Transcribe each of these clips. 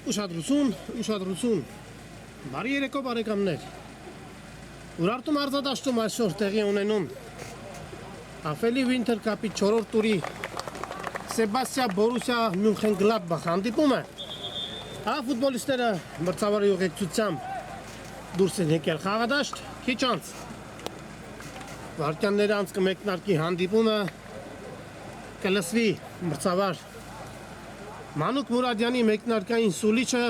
Ուշադրություն, բարի երեկո բարեկամներ, Ուրարտում արձադաշտում այսօր տեղի ունենում Afելի Winter Cup-ի 4-րդ տուրի Սեբաստիա Բորուսիա Մյունխեն-Գլադբախ հանդիպումը ֆուտբոլիստները մրցավարի ուղեկցությամբ դուրս են եկել խաղադաշտ, քիչ անց վարքյանների անց կմեկնարկի հանդիպումը կլսվի մրցավար Մանուկ Մուրադյանի մեկնարկային սուլիչը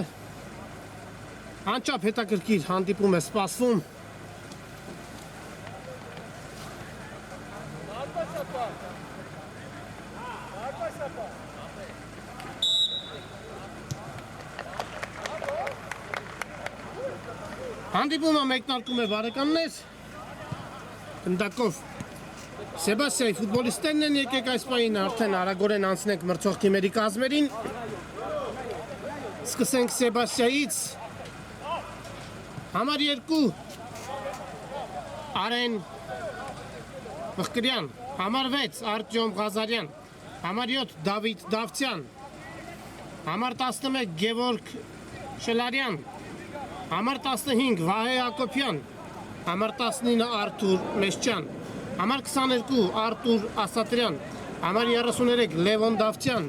անչափ հետաքրքիր հանդիպում է սպասվում Հանդիպումը մեկնարկում է բարեկամներ գնդակով Սեբաստիայի ֆուտբոլիստներն են եկեք այս պահին արդեն արագորեն անցնենք մրցող թիմերի կազմերին Սկսենք Սեբաստիայից Համար 2 Արեն Մխկրյան Համար 6 Արտյոմ Ղազարյան Համար 7 Դավիթ Դավթյան Համար 11 Գևորգ Շելարյան Համար 15 Վահե Հակոբյան Համար 19 Արթուր Մեշչյան Համար 22 Արտուր Ասատրյան Համար 33 Լևոն Դավթյան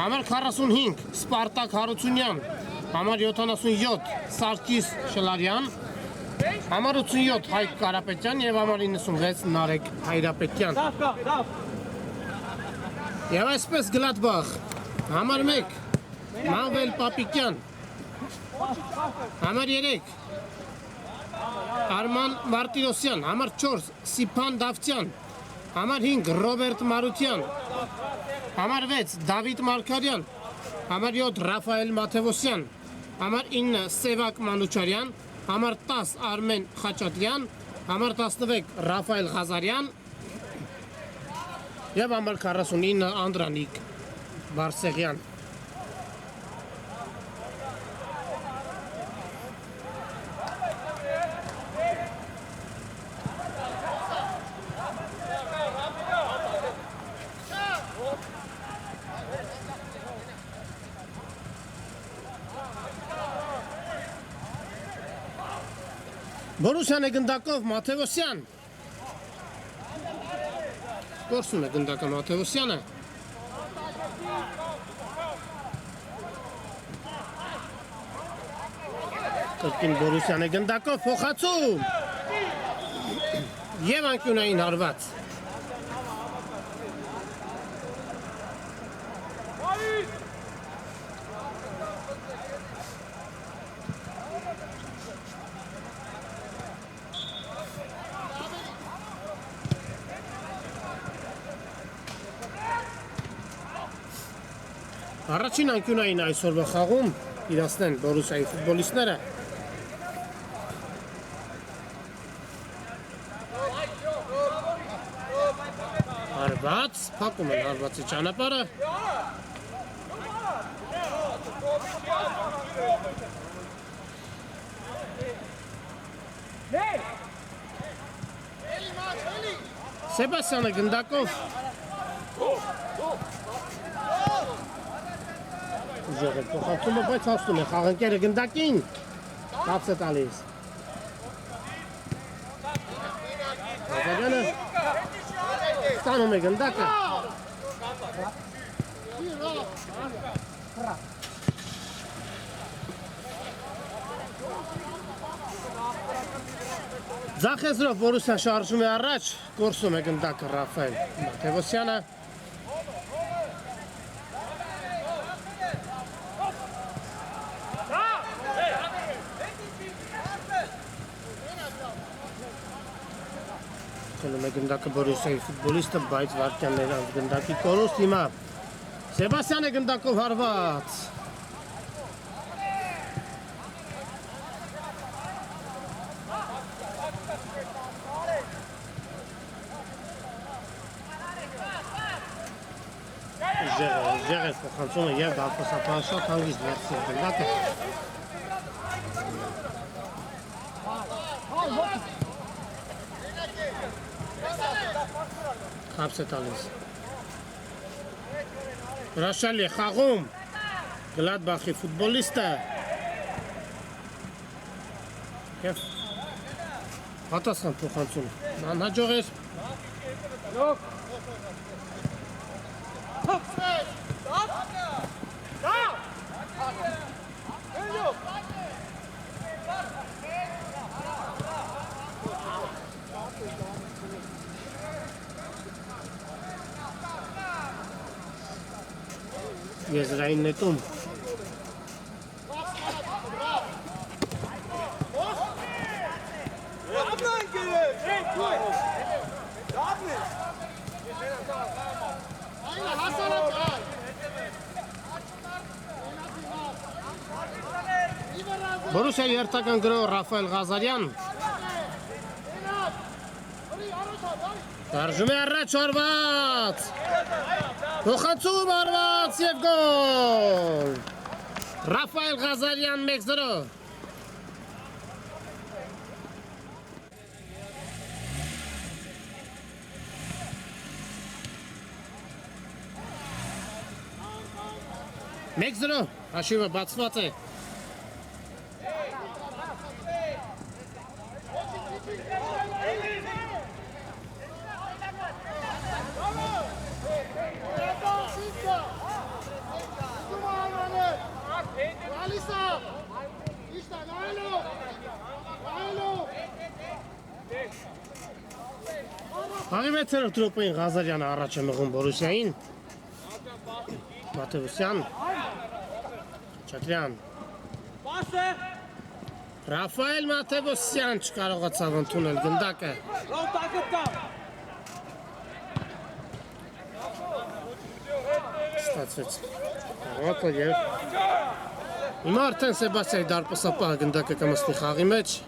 Համար 45 Սպարտակ Հարությունյան Համար 77 Սարգիս Շլարյան Համար 87 Հայկ Կարապետյան և համար 96 Նարեկ Հայրապետյան Եվ այսպես Գլադբախ Համար 1 Մանվել Պապիկյան Համար 3 Արման Մարտիրոսյան Համար 4 Սիփան Դավթյան Համար 5 Ռոբերտ Մարության Համար 6 Դավիթ Մարգարյան Համար 7 Ռաֆայել Մաթևոսյան Համար 9 Սևակ Մանուչարյան Համար 10 Արմեն Խաչատրյան Համար 11 Ռաֆայել Ղազարյան Եվ համար 49 Անդրանիկ Բարսեղյան Բորուսյան է գնդակով Մաթևոսյան Կորսում է գնդակը Մաթևոսյանը Կրկին Բորուսյան է գնդակով փոխացում Եվ անկյունային հարված Առաջին անկյունային այսօրվա խաղում իրացնեն Բորուսիայի ֆուտբոլիստները Հարված, փակում են հարվածի ճանապարհը Սեբաստիանը գնդակով Ուժեղել փոխացումը, բայց հասնում է խաղընկերը գնդակին Կապս է տալիս Ղազարյանը Ստանում է գնդակը Ձախեզրով Բորուսիա շարժում է առաջ Կորսում է գնդակը Ռաֆայել Մաթևոսյանը Խելում է գնդակը Բորուսիայի ֆուտբոլիստը, բայց վարկյաններ անց գնդակի կորուստ հիմա Սեբաստիան է գնդակով հարված Ուժեղ է փոխանցումը և դարպասապահը շատ հանգիստ վերցրել գնդակը Կապս է տալիս Հրաշալի է խաղում Գլադբախի ֆուտբոլիստը և պատասխան փոխանցում անհաջող էր եզրային նետում Բորուսիայի հերթական գրող Ռաֆայել Ղազարյան դարժում է առաջ արված փոխանցում արված և գոլ Ռաֆայել Ղազարյան 1-0 1-0 հաշիվը բացված է Հաղի մեծերով տրոպային Ղազարյանը առաջ է մղում Բորուսիային Մաթևոսյան Չատրյան Ռաֆայել Մաթևոսյան չկարողացավ ընդունել գնդակը Ստացվեց Ռոկը և Հիմա արդեն Սեբաստիայի դարպասապահը գնդակը կմստի խաղի մեջ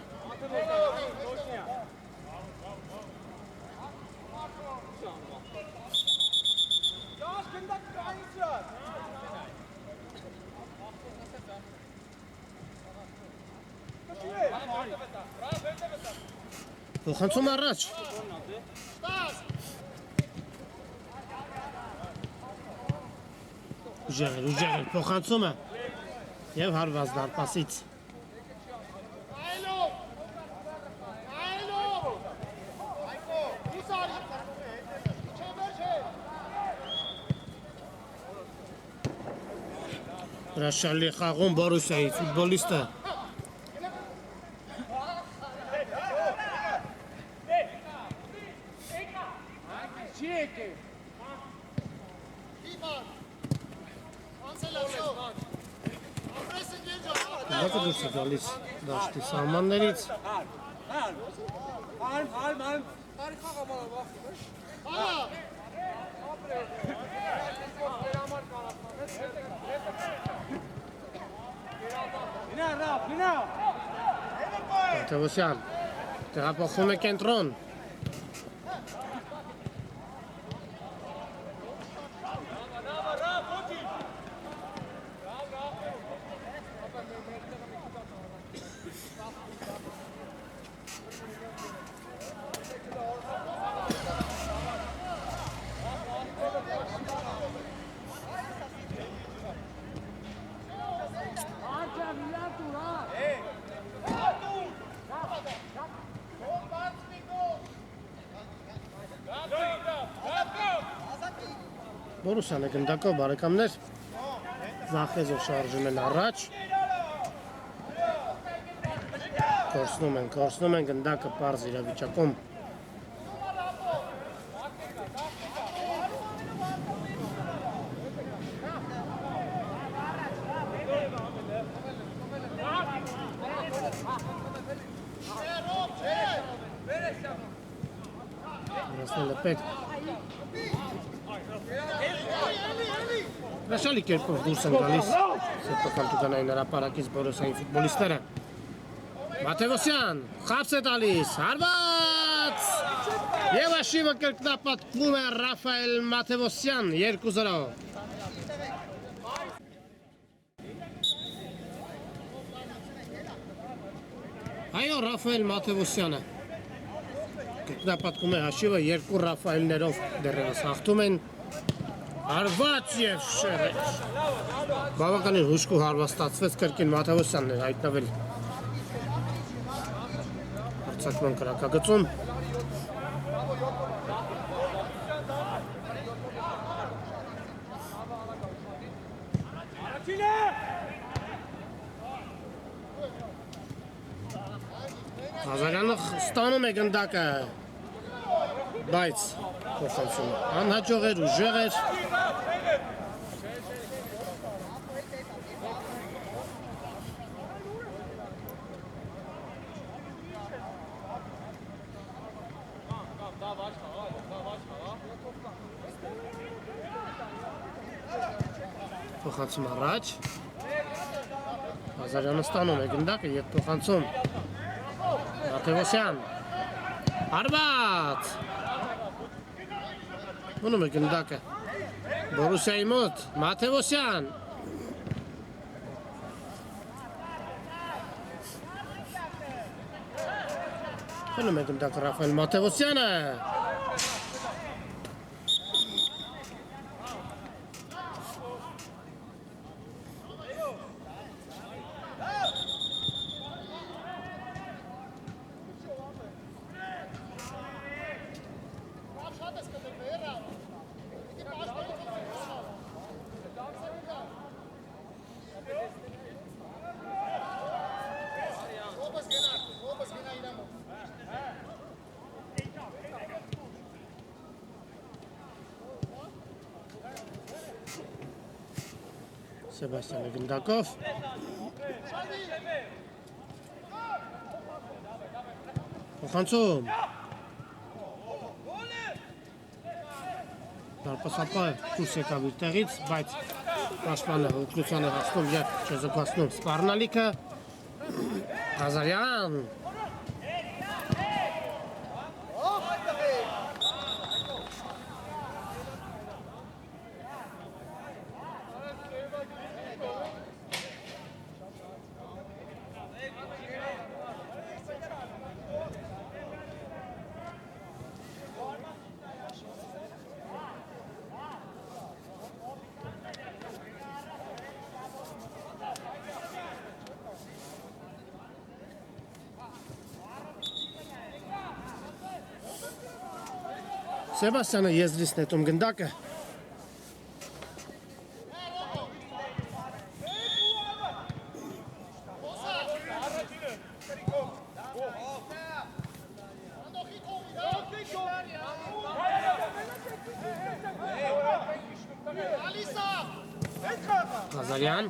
Փոխանցում առաջ Ուժեղել փոխանցումը և հարված դարպասից Հրաշալի խաղում Բորուսիայի ֆուտբոլիստը Դակը դուրս է գալիս դաշտի սահմաններից Մաթևոսյան տեղափոխվում է կենտրոն Բորուսյանը գնդակով բարեկամներ Զախեզով շարժում են առաջ Կորսնում են գնդակը պարզ իրավիճակում Հրասնելը պետք Հրաշալի կերպով դուրս են գալիս Սեփական տուգանային հրապարակից Բորուսիայի ֆուտբոլիստները Մաթևոսյան խաբս է տալիս հարված Եվ հաշիվը կրկնապատկվում է Ռաֆայել Մաթևոսյան 2-0 Այո Ռաֆայել Մաթևոսյանը կրկնապատկում է հաշիվը 2 Ռաֆայելներով դեռևս հաղթում են Հարված և շերեջ։ Բավականին հուշկու հարվաստացվեց կրկին Մաթևոսյանն էր հայտնվել հարձակման կրակագծում։ Ղազարյանը ստանում է գնդակը, բայց փոխանցումը անհաջող էր, ուժեղ էր։ Փոխանցում առաջ։ Ղազարյանը ստանում է գնդակը և փոխանցում։ Մաթևոսյան, հարված, ունում է գնդակը, Բորուսիայի մոտ, Մաթևոսյան, ունում է գնդակը Ռաֆայել Մաթևոսյանը, Սեբաստյանը գնդակով, փոխանցում, դարպասապահը դուրս եկավ իր տեղից, բայց պաշտպանը օգնության է հասնում և չեզոքացնում սպառնալիքը, Ղազարյան, Սեբաստյանը եզրից նետում գնդակը, Ղազարյան,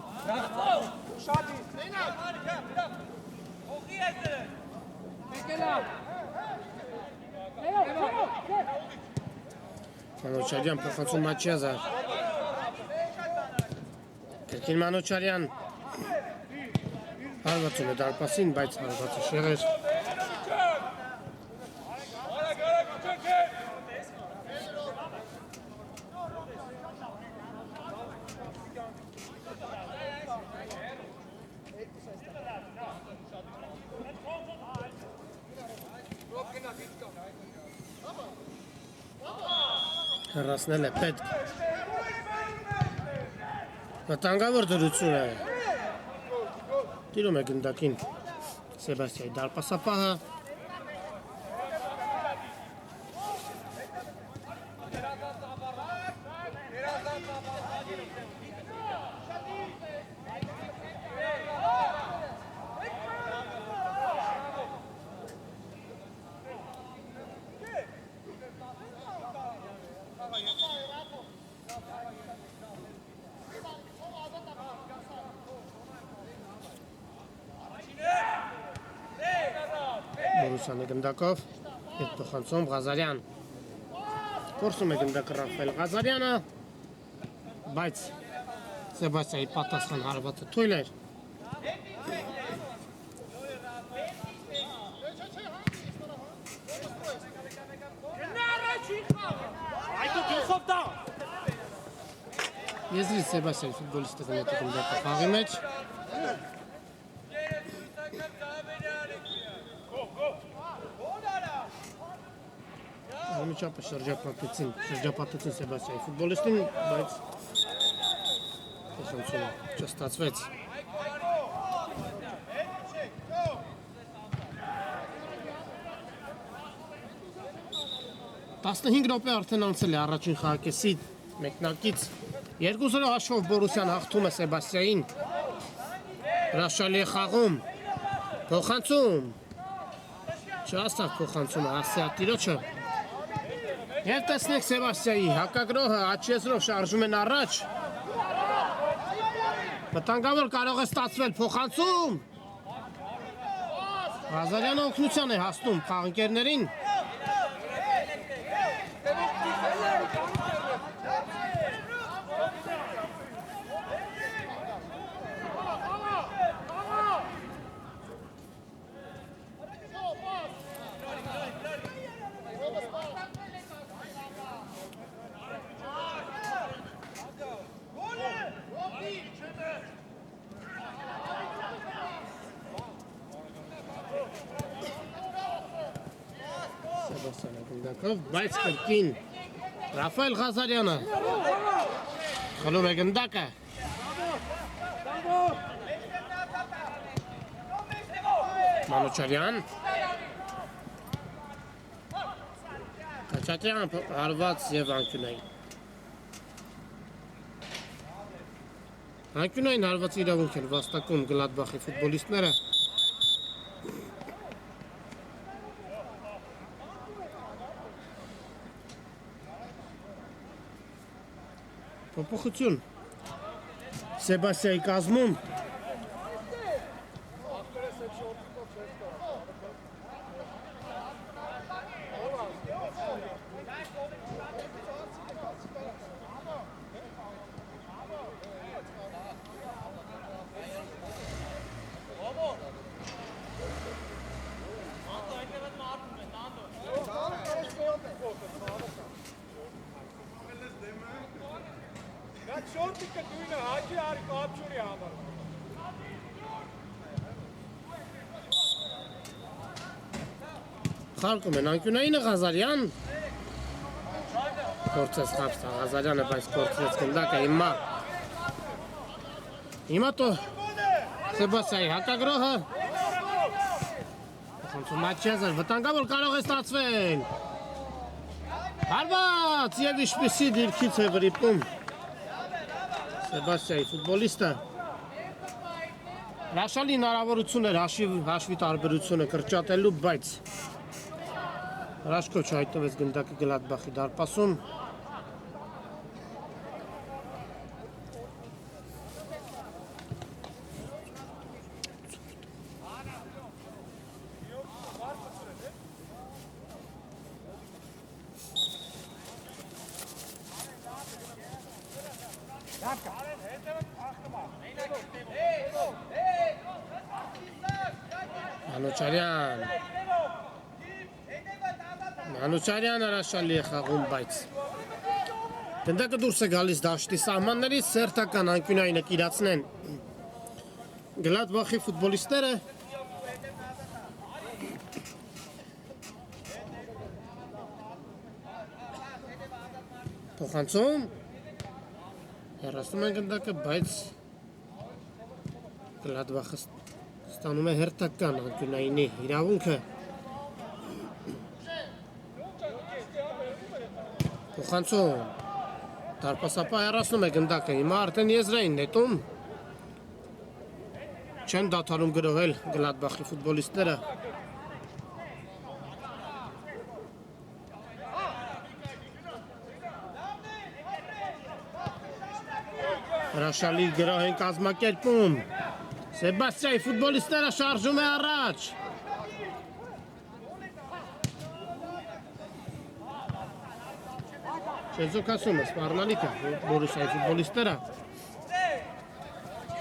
Մանուչարյան փոխանցում Մաչիազար, կրկին Մանուչարյան, հարվածում է դարպասին, բայց հարվածը շեղ էր։ Հեռացնել է պետք։ Վտանգավոր դրություն է։ Տիրում է գնդակին Սեբաստիայի դարպասապահը։ Բորուսյանը գնդակով, հետ փոխանցում Ղազարյան, փորձում է գնդակը Ռաֆայել Ղազարյանը, բայց Սեբաստիայի պատասխան հարվածը թույլ էր։ Եզրից Սեբաստիայի ֆուտբոլիստը գնետը գնդակը խաղի մեջ։ Անմիջապես շրջապատեցին Սեբաստիայի ֆուտբոլիստին, բայց փոխանցումը չստացվեց։ Տասնհինգ րոպե արդեն անցել է առաջին խաղակեսի մեկնակից 2-0 հաշվով Բորուսիան հաղթում է Սեբաստիային։ Հրաշալի է խաղում, փոխանցում, չհասավ փոխանցումը Ասիատիրոջը։ Եվ տեսնեք Սեբաստիայի հակագրոհը աչեզրով շարժում են առաջ։ Վտանգավոր կարող է ստացվել փոխանցում։ Ղազարյանը օգնության է հասնում խաղընկերներին։ Բայց կրկին Ռաֆայել Ղազարյանը խլում է գնդակը։ Մանուչարյան Քաչատրյան հարված և անկյունային։ Անկյունային հարված իրավունք են վաստակում Գլադբախի ֆուտբոլիստները։ Փոփոխություն Սեբաստիայի կազմում խաղում են անկյունայինը Ղազարյան կործեց խապստա Ղազարյանը, բայց կործեց գնդակը հիմա տո Սեբաստիայի հակագրոհը խնդում աչեզր վտանգավոր կարող է ստացվել հարված և ինչպիսի դիրքից է վրիպում Սեբաստիայի ֆուտբոլիստը հրաշալի հնարավորություն էր հաշվի տարբերությունը կրճատելու, բայց Հրաշքոչ հայտնվեց գնդակը Գլադբախի դարպասում։ Մանուչարյան հրաշալի է խաղում, բայց գնդակը դուրս է գալիս դաշտի սահմաններից, սերտական անկյունայինը կիրացնեն Գլադբախի ֆուտբոլիստները։ Փոխանցում հեռացնում են գնդակը, բայց Գլադբախը ստանում է հերթական անկյունայինի իրավունքը։ Փոխանցում դարպասապահ հեռացնում է գնդակը, հիմա արդեն եզրային նետում չեն դադարում գրոհել Գլադբախի ֆուտբոլիստները։ Հրաշալի գրոհ են կազմակերպում Սեբաստիայի ֆուտբոլիստները, շարժում է առաջ Չեզոքասում է սպառնալիքը Բորուսիայի ֆուտբոլիստները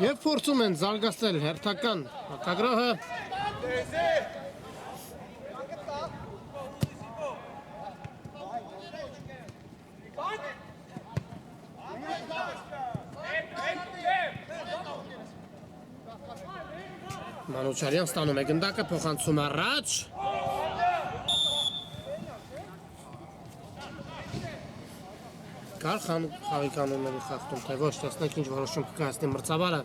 և փորձում են զարգացնել հերթական հակագրոհը։ Մանուչարյան ստանում է գնդակը, փոխանցում առաջ կար խաղի կանոնների խախտում, թե ոչ, տեսնենք ինչ որոշում կկայացնի մրցավարը։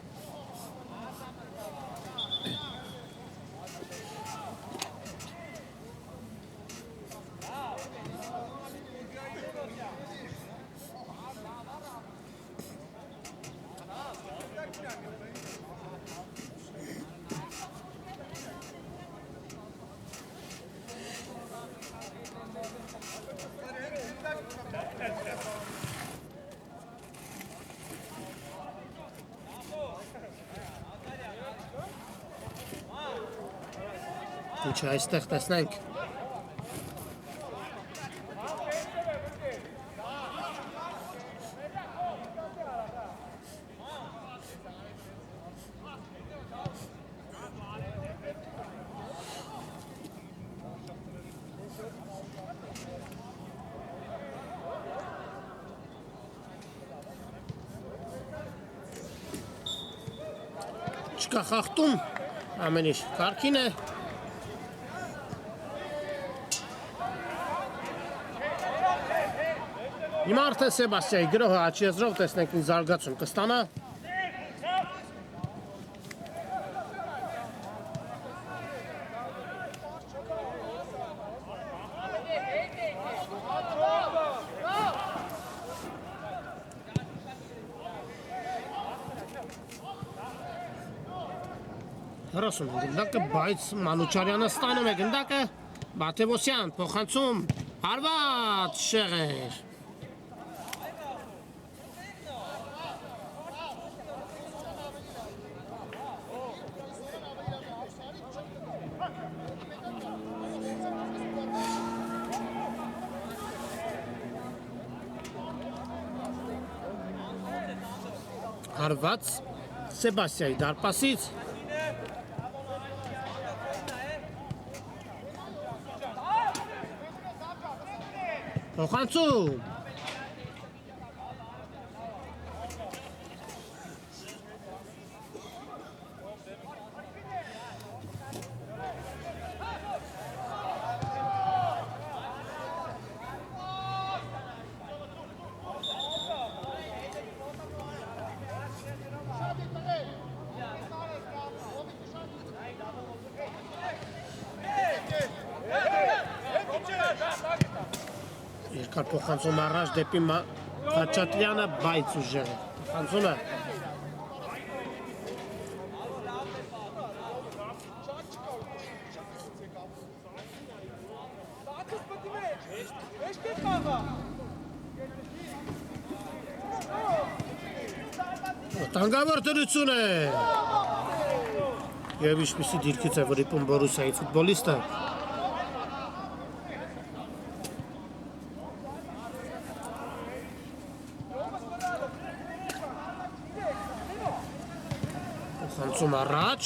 Ինչ այստեղ տեսնենք։ Չկա խախտում, ամեն ինչ կարգին է։ Հիմա արդեն Սեբաստիայի գրոհը աչքի եզրով տեսնենք ինչ զարգացում կստանա։ Հրոսում գնդակը, բայց Մանուչարյանը ստանում է գնդակը, Բաթևոսյան փոխանցում, հարված շեղեր։ Հարված Սեբաստիայի դարպասից փոխանցում երկար փոխանցում առաջ դեպի Խաչատրյանը, բայց ուժեղ է։ Փոխանցում է։ Վտանգավոր դրություն է։ Եվ ինչպիսի դիրքից է վրիպում Բորուսիայի ֆուտբոլիստը։ Փոխանցում առաջ,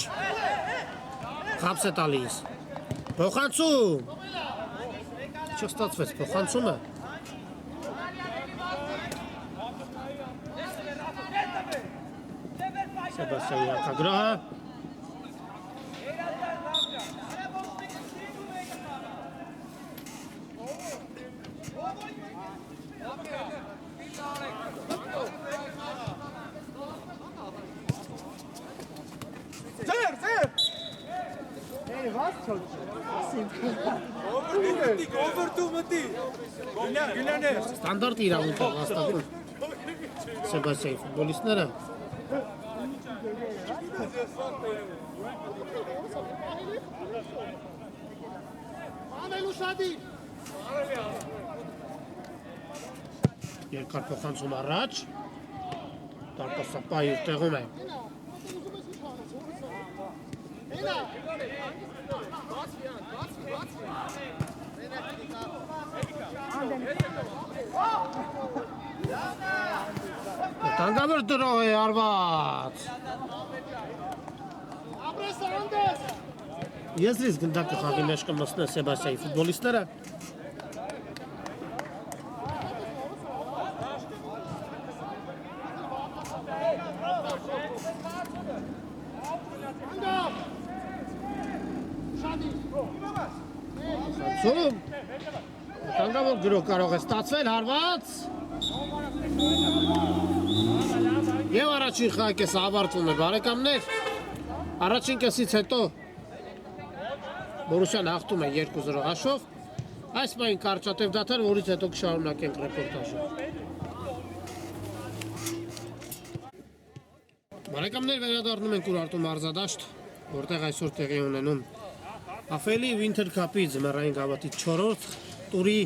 խապս է տալիս, փոխանցում, չստացվեց փոխանցումը, Սեբաստիայի հակագրոհը, Ստանդարտ իրավունք է հաստատում Սեբաստիայի ֆուտբոլիստները։ Երկար փոխանցում առաջ, դարպասապահը իր տեղում է։ Վտանգավոր դրող է արված։ Եզրից գնդակը խաղի մեջ կմտցնեն Սեբաստիայի ֆուտբոլիստները։ Վտանգավոր գրոհ կարող է ստացվել, հարված։ Եվ առաջին խաղակեսը ավարտվում է բարեկամներ, առաջին կեսից հետո Բորուսյան հաղթում է 2-0 հաշվով, այս պահին կարճատև դադար, որից հետո կշարունակենք ռեպորտաժը։ Բարեկամներ, վերադառնում ենք Ուրարտու մարզադաշտ, որտեղ այսօր տեղի ունենում Ափելի Winter Cup-ի ձմեռային գավաթի 4-րդ տուրի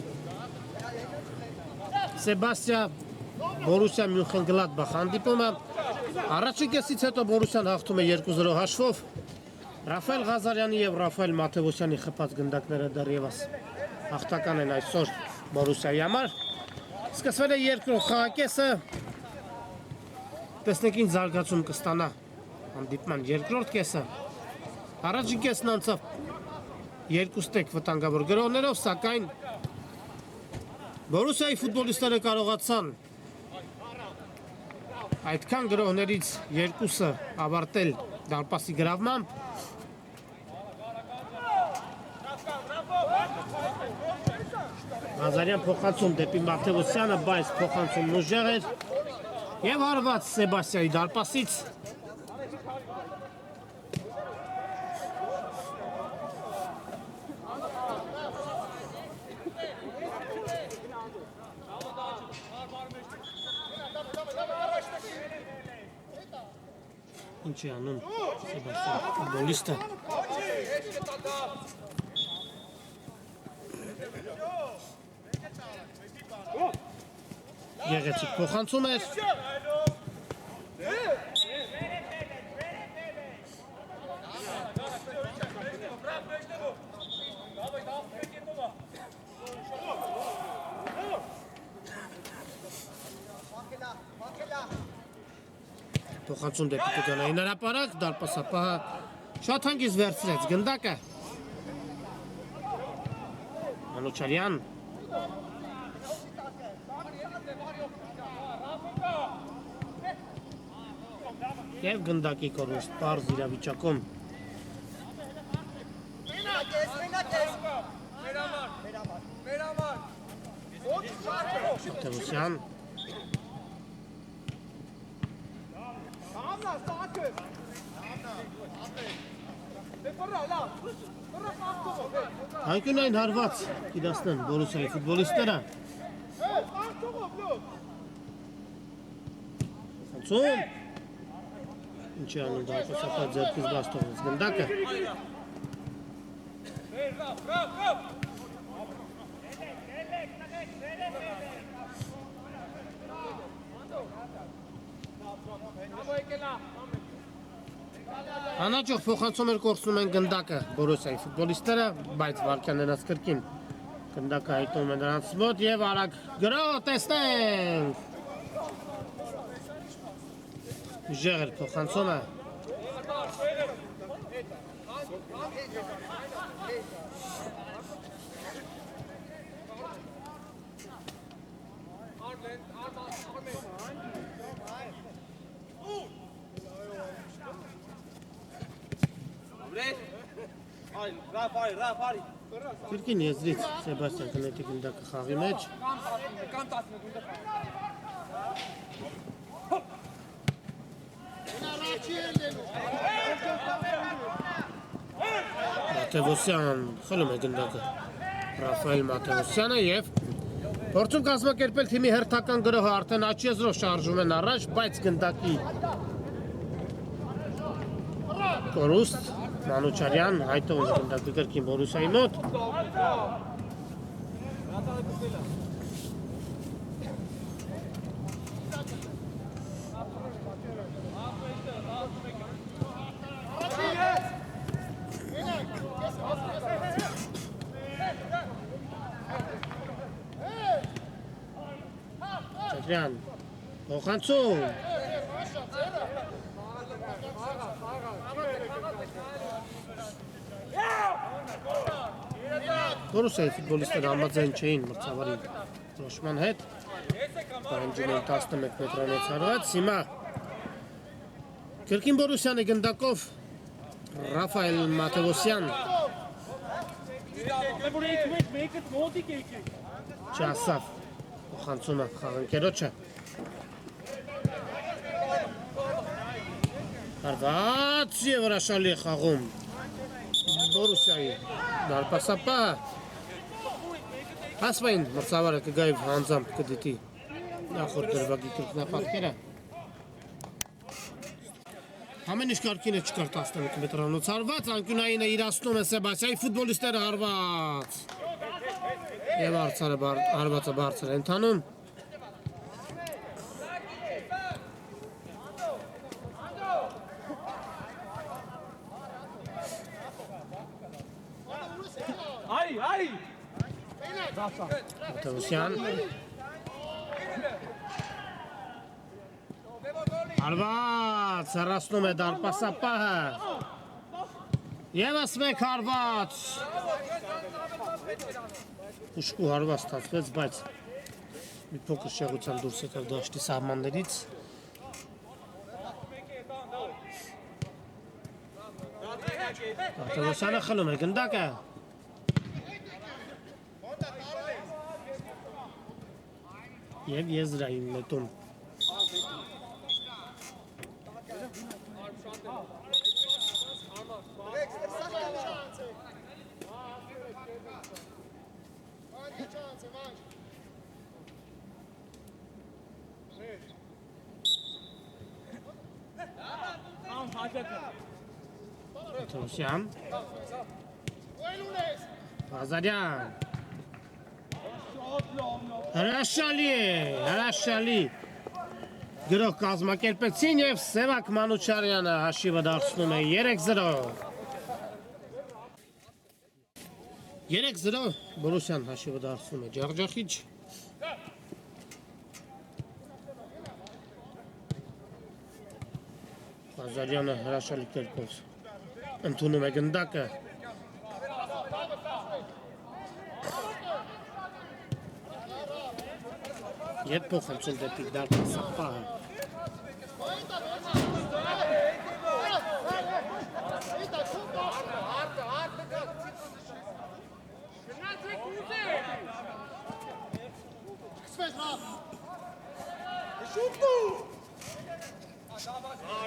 Սեբաստիա Բորուսիա Մյունխեն-Գլադբախ հանդիպումը։ Առաջին կեսից հետո Բորուսյան հաղթում է 2-0 հաշվով։ Ռաֆայել Ղազարյանի եւ Ռաֆայել Մաթեոսյանի խփած գնդակները դեռևս հաղթական են այսօր Բորուսիայի համար։ Սկսվել է երկրորդ խաղակեսը։ Տեսնենք ինչ զարգացում կստանա հանդիպման երկրորդ կեսը։ Առաջին կեսն անցավ 2 վտանգավոր գրոհներով, սակայն Բորուսիայի ֆուտբոլիստները կարողացան այդքան գրոհներից 2-ը ավարտել դարպասի գրավմամբ։ Ղազարյան փոխանցում դեպի Մաթեոսյանը, բայց փոխանցումն ուժեղ էր եւ հարված Սեբաստիայի դարպասից։ Ինչ է անում Սեբաստիան ֆուտբոլիստը։ Գեղեցիկ փոխանցում էր։ Փոխանցում դեպի կուտանային հրապարակ, դարպասապահը շատ հանգիստ վերցրեց գնդակը։ Մանուչարյան և գնդակի կորուստ պարզ իրավիճակում։ Մաթեոսյան Անկյունային հարված իրացնեն Բորուսիայի ֆուտբոլիստները։ Խնդրում ինչ է անում դարպասապահ ձեռքից բաց թողեց գնդակը։ Անաճող փոխանցում էր կորցնում են գնդակը Բորուսիայի ֆուտբոլիստները, բայց վարքյան նրանց կրկին գնդակը հայտնում է նրանց մոտ եւ արագ գրոհ տեսնենք։ Ուժեղ էր փոխանցումը։ Կրկին եզրից Սեբաստիան կնետի գնդակը խաղի մեջ։ Մաթեոսյան խլում է գնդակը Ռաֆայել Մաթեոսյանը և փորձում կազմակերպել թիմի հերթական գրոհը արդեն աչեզրով շարժում են առաջ, բայց գնդակի կորուստ Մանուչարյան հայտում է գնդակը կրկին Բորուսիայի մոտ։ Չատրյան փոխանցում։ Բորուսիայի ֆուտբոլիստները համաձայն չէին մրցավարի որոշման հետ։ Պահանջում էին 11 մետրանոց հարված։ Հիմա կրկին Բորուսյանի գնդակով Ռաֆայել Մաթեոսյան չասավ փոխանցումը խաղընկերոջը։ Հարված եւ հրաշալի խաղում Բորուսիայի դարպասապա Հասվային մրցավարը կգայի հանձամբ կդիտի նախորդ դրվագի կրկնապատկերը Ամեն ինչ կարգին է չկար 11 մետրանոց հարված անկյունային է իրացնում է Սեբասիայի ֆուտբոլիստերը հարված եւ հարվածը բարձր է ընթանում Ay! Տվուսյան Հարված հեռացնում է դարպասապահը Եվս մեկ հարված Ուշկու հարված ստացվեց, բայց մի փոքր շեղության դուրս եկավ դաշտի սահմաններից Տվուսյանը խլում է գնդակը Եվ եզրային նետում Տվուսյան Ղազարյան Հրաշալի գրող կազմակերպեցին և Սևակ Մանուչարյանը հաշիվը դարձնում է 3-0 3-0 Բորուսյան հաշիվը դարձնում է ջախջախիչ Ղազարյանը հրաշալի կերպով ընդունում է գնդակը Ետ փոխանցել դեպի դարպասապահը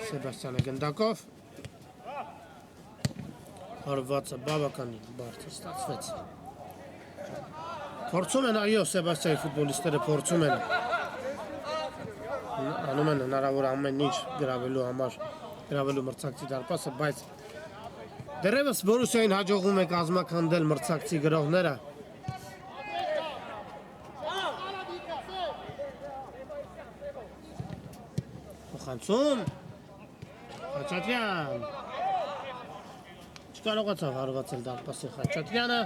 Սեբաստյանը գնդակով Հարվածը բավականին բարձր ստացվեց Փորձում են այո Սեբաստիայի ֆուտբոլիստները փորձում են անում են հնարավոր ամեն ինչ գրավելու համար գրավելու մրցակցի դարպասը բայց դեռևս Բորուսիային հաջողվում է կազմաքանդել մրցակցի գրողները Փոխանցում Խաչատրյան Չկարողացավ հարվածել դարպասի Խաչատրյանը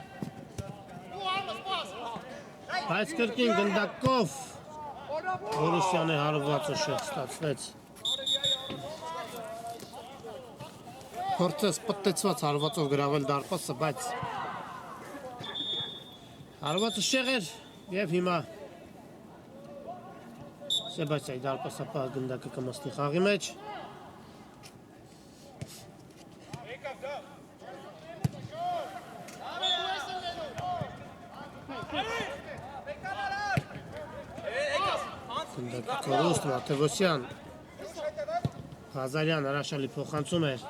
Բայց կրկին գնդակով Բորուսյանի հարվածը շետ ստացվեց Փորձեց պտտեցված հարվածով գրավել դարպասը, բայց հարվածը շեղ էր և հիմա Սեբաստիայի դարպասապահը գնդակը կմստի խաղի մեջ Գնդակը կորուստ Մաթևոսյան Ղազարյան հրաշալի փոխանցում էր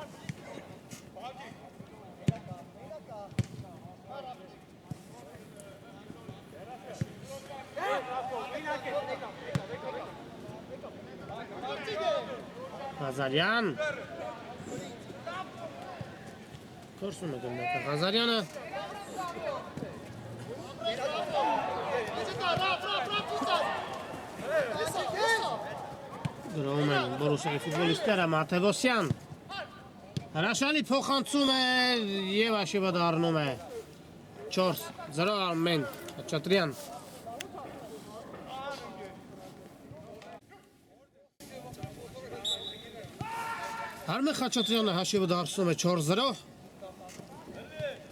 Ղազարյան Կորսում է գնդակը Ղազարյանը Գրոում են Բորուսիայի ֆուտբոլիստները Մաթևոսյան Հրաշալի փոխանցում է և հաշիվը դառնում է 4-0 Արմեն Խաչատրյան Արմեն Խաչատրյանը հաշիվը դարձնում է 4-0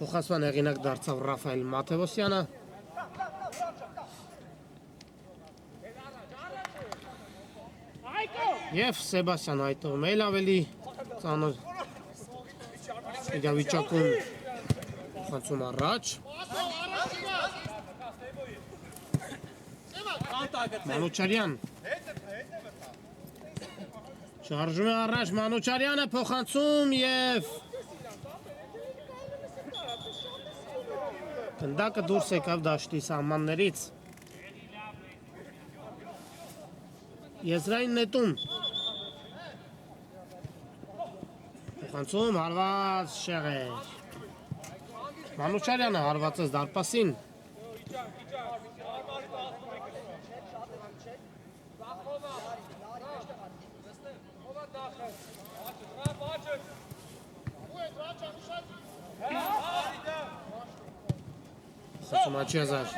Փոխանցման հեղինակ դարձավ Ռաֆայել Մաթևոսյանը Եվ Սեբաստյան այդտեղում էլ ավելի ծանր իրավիճակում փոխանցում առաջ Մանուչարյան Շարժում է առաջ Մանուչարյանը փոխանցում եւ Գնդակը դուրս եկավ դաշտի սահմաններից Եզրային նետում Փոխանցում հարված շեղեր Մանուչարյանը հարվածեց դարպասին Սացումաչիազար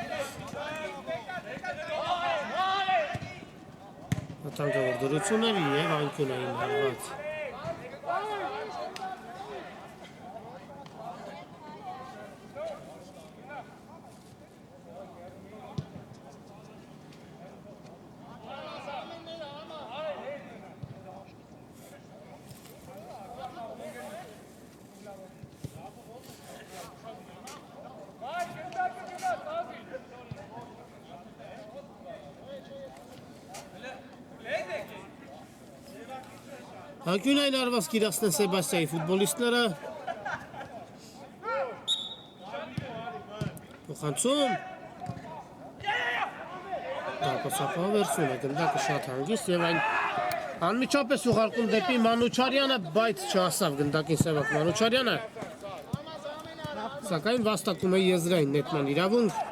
Ատանգավոր դրություններ և անկյուն էին հարված Անկյուն այն արված կիրասն են Սեբաստիայի ֆուտբոլիստները Փոխանցում Դարպասապահը վերցում է գնդակը շատ հանգիստ և այն անմիջապես ուղարկում դեպի Մանուչարյանը, բայց չհասավ գնդակին Սևակ Մանուչարյանը Սակայն վաստակում է եզրային նետման իրավունք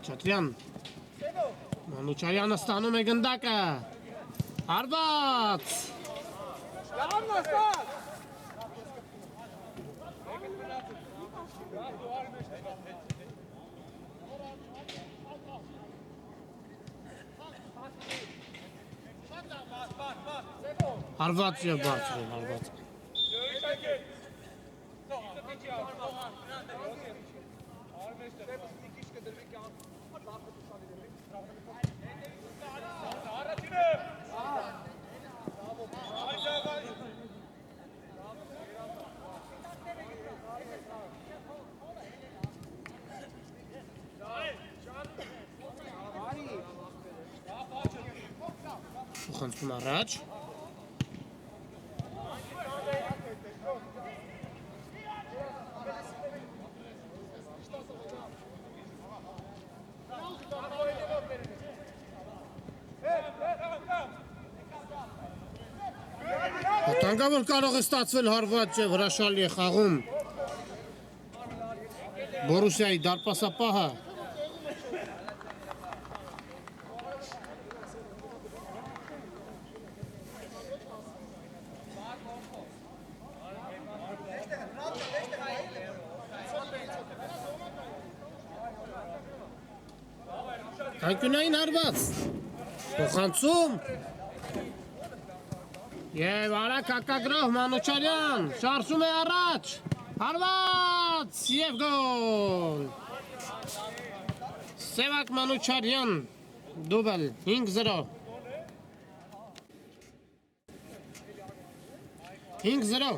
Խաչատրյան Մանուչարյանը ստանում է գնդակը Հարված Հարված և բարձր է հարված Փոխանցում առաջ Վտանգավոր կարող է ստացվել հարված և հրաշալի է խաղում Բորուսիայի դարպասապահը Անկյունային հարված Փոխանցում Եվ արագ հակագրող Մանուչարյան շարժում է առաջ Հարված և գոլ Սևակ Մանուչարյան դուբլ 5-0 5-0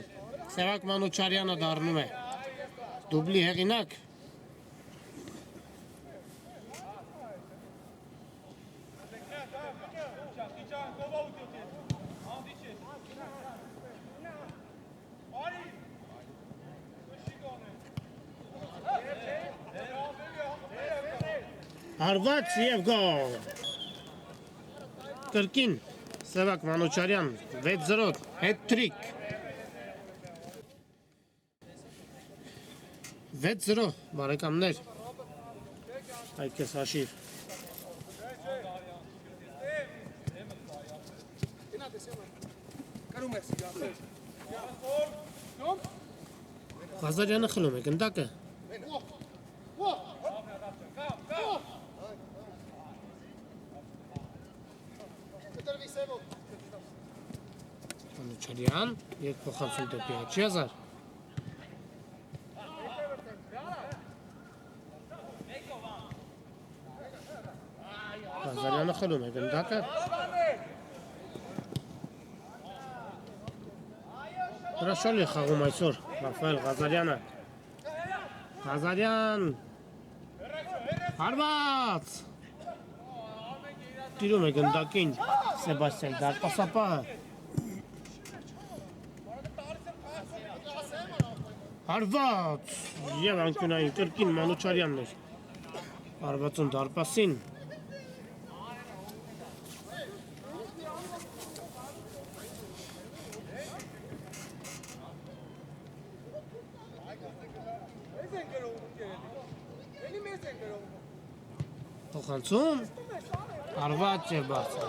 Սևակ Մանուչարյանը դառնում է դուբլի հեղինակ Հարված և գոլ Կրկին Սևակ Մանուչարյան 6-0 հետ-թրիկ 6-0 բարեկամներ Այդ կես հաշիվ Ղազարյանը խլում է գնդակը Մանուչարյան և փոխանցում դեպի Աչիազար Ղազարյանը խլում է գնդակը Հրաշալի խաղում այսօր Ռաֆայել Ղազարյանը։ Ղազարյան հարված տիրում է գնդակին Սեբաստիան դարպասապահը։ Հարված և անկյունային կրկին Մանուչարյանն էր հարվածում դարպասին։ Փոխանցում հարված և բարձր։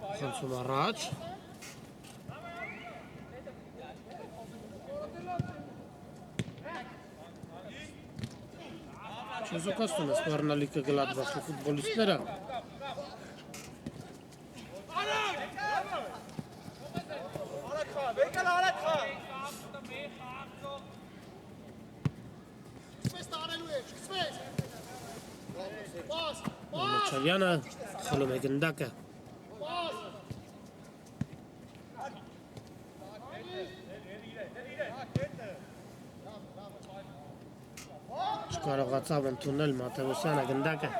Փոխանցում առաջ։ Չեզոքաստում է սպառնալիքը գլադվախի ֆուտբոլիստները։ Մանուչարյանը խլում է գնդակը։ Չկարողացավ ընդունել Մատևոսյանը գնդակը։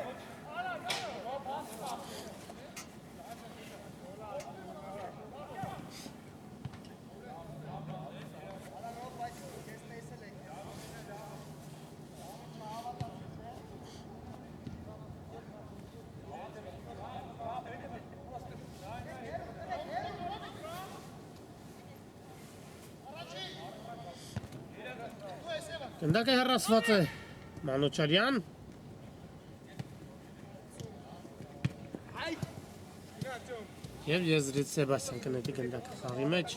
Գնդակը հեռացված է Մանուչարյան։ Եվ եզրից Սեբաստիան կնետի գնդակը խաղի մեջ։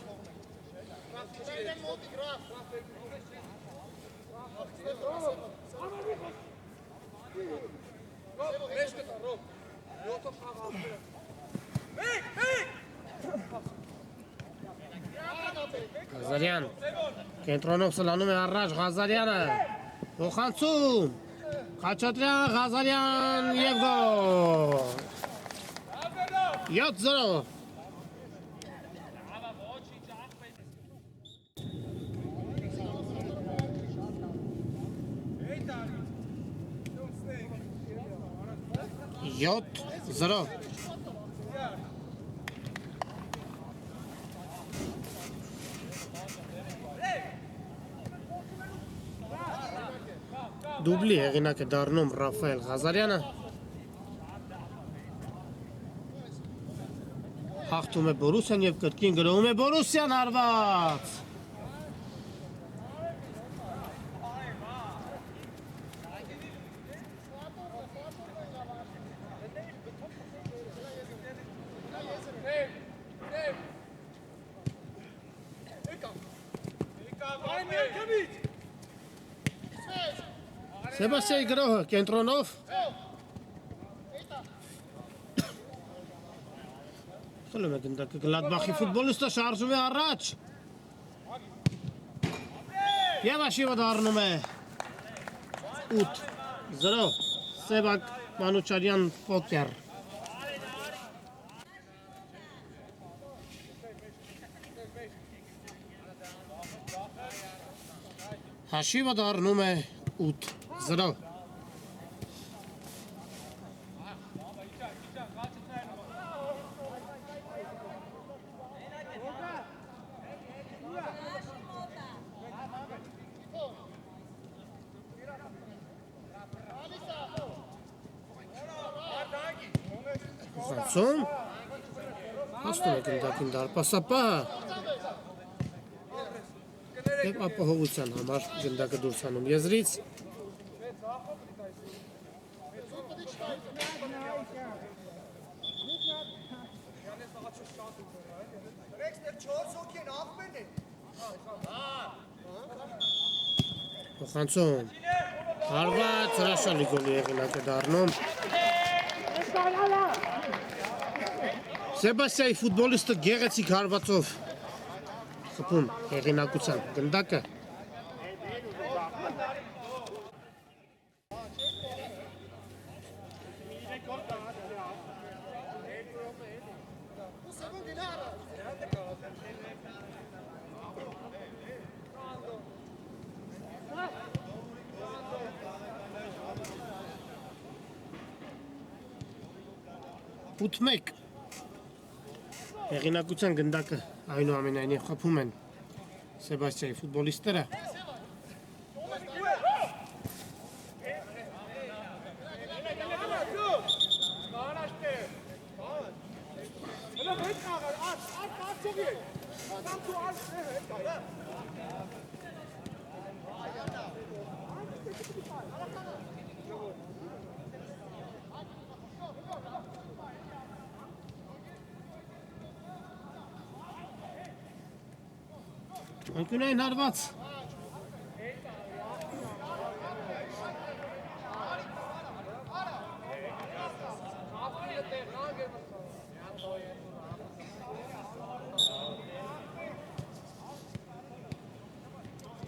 Ղազարյան կենտրոնով սլանում է առաջ Ղազարյանը։ Փոխանցում Խաչատրյան, Ղազարյան և գոլ։ 7-0։ Դուբլի հեղինակ է դառնում Ռաֆայել Ղազարյանը։ Հաղթում է Բորուսիան և կրկին գրոհում է Բորուսիան հարված։ Սեբաստիայի գրոհը կենտրոնով խլում է գնդակը Գլադբախի ֆուտբոլիստը շարժում է առաջ և հաշիվը դառնում է 8-0 Սեբակ Մանուչարյան պոկեր։ Հաշիվը դառնում է 8-0։ Խանցում հասնում է գնդակին դարպասապահը և ապահովության համար գնդակը դուրս հանում եզրից։ Փոխանցում հարված հրաշալի գոլի հեղինակ է դառնում Սեբաստիայի ֆուտբոլիստը գեղեցիկ հարվածով խփում հեղինակության գնդակը Ութմեկ հեղինակության գնդակը այնուամենայնիվ խփում են Սեբաստիայի ֆուտբոլիստները Անկյունային հարված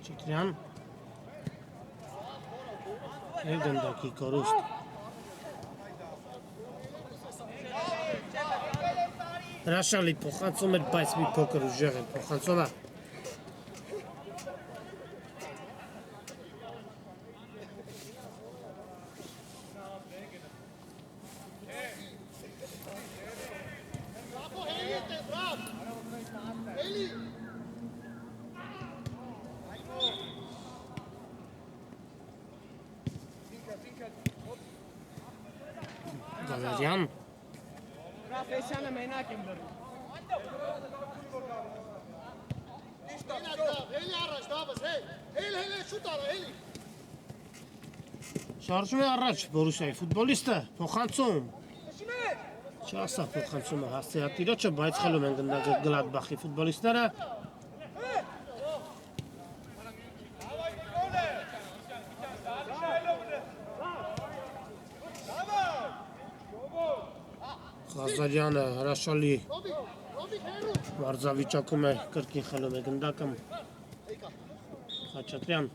Չիտրյան Էլ գնդակի կորուստ Հրաշալի փոխանցում էր, բայց մի փոքր ուժեղ էր փոխանցումը Գալարյան Ռաֆեսյանը մենակ եմ բռնում։ Շարժում է առաջ Բորուսիայի ֆուտբոլիստը փոխանցում Չասա փոխանցումը հասցեատիրոջը, բայց խելում են Գլադբախի ֆուտբոլիստները Ղազարյանը հրաշալի վարձավիճակում է, կրկին խելում է գնդակը Խաչատրյան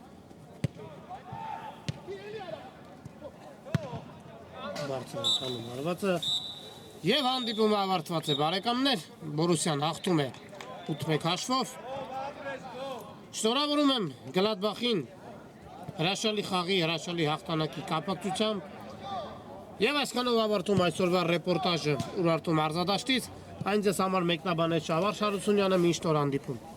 Բարձր ընկանում հարվածը Եվ հանդիպումը ավարտված է բարեկամներ Բորուսիան հաղթում է 8-1 հաշվով Շնորհավորում եմ Գլադբախին հրաշալի խաղի, հրաշալի հաղթանակի կապակցությամբ Եվ այսքանով ավարտում այսօրվա ռեպորտաժը Ուրարտու մարզադաշտից, այն ձեզ համար մեկնաբանեց Շավարժ Հարությունյանը, մինչ նոր հանդիպում